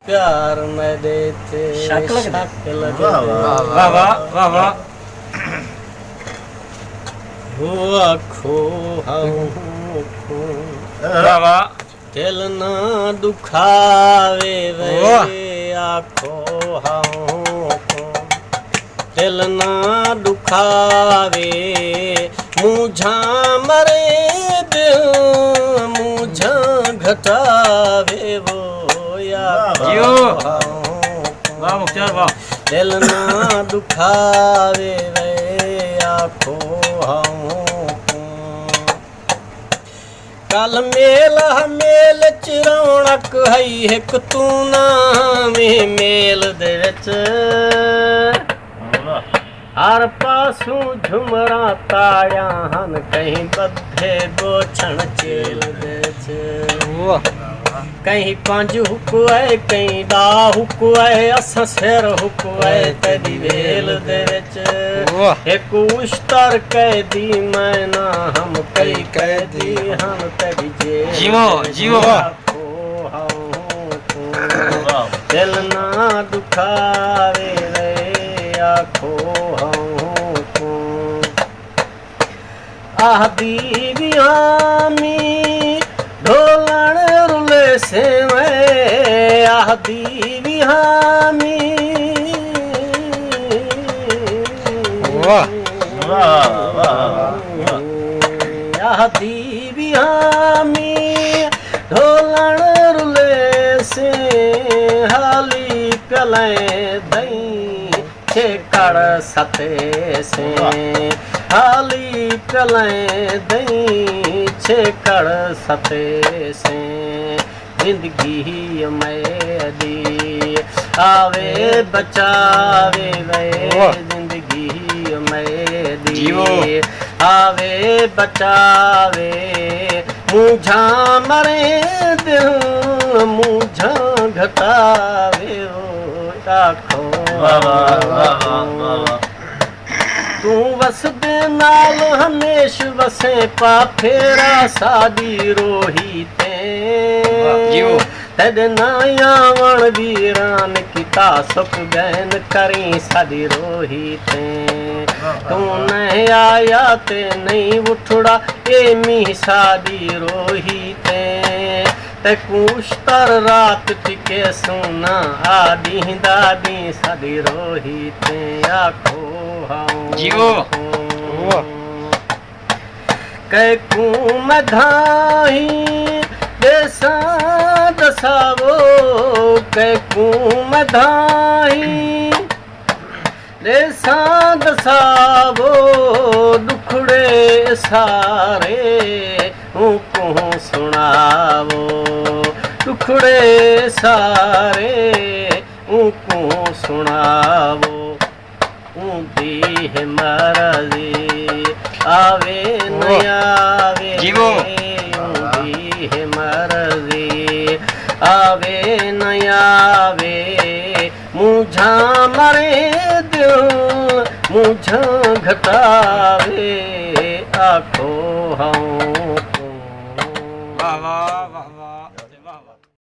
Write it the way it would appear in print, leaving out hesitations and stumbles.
प्यार मैं देते शक लग वाह वाह वाह वाह हुआ खो वाह वाह दिल ना दुखावे वे आखो दिल ना दुखावे मुझा मरे दिल मुझा घटावे वो जियो वाह मुख्तार वाह दिल ना दुखावे वे आखो कल मेल चिरौणक है एक तू नावें मेल दे विच हर पासों झुमरा ताया हन कहीं बद्धे बोछण चेल दे विच कहीं पंज हुक है कहीं दा हुक है असां सिर हुक है तेरी वेल दे विच एक उश्तर कैदी मैं ना हम कई कैदी हम तेरी जेल जीवो जीवो दिल ना दुखावे रे आखो आह दीवियामी ढोलण रुले से मैं आह दीवियामी आह दीवियामी ढोलण रुले से हाली कलें दई छेकड़ सते से हाली कलें दई छेकड़ सते से जिंदगी मेरी आवे बचावे वे जिंदगी मेरी आवे बचावे मुझा मरे दिल मुझा घटावे आखो तू वस दे नाल हमेश वसे पा फेरा सादी रोही ते तेरे नायावण वीरान किता सुख गैन करी सादी रोही ते तू नहीं आया ते नहीं उठड़ा ए मी सादी रोही ते कुश्तर रात टिके सुना आदि दादी सादी रोही ते आखो जीवो कैकू मधाई देसा दसावो कैकू मधाई देसा दसावो दुखड़े सारे को सुनावो दुखड़े सारे को सुनावो दी है मरजी आवे न आवे दी है मरजी आवे न आवे मुझा मरे दिल मुझा घटावे आखो हाँ वाह वाह वाह।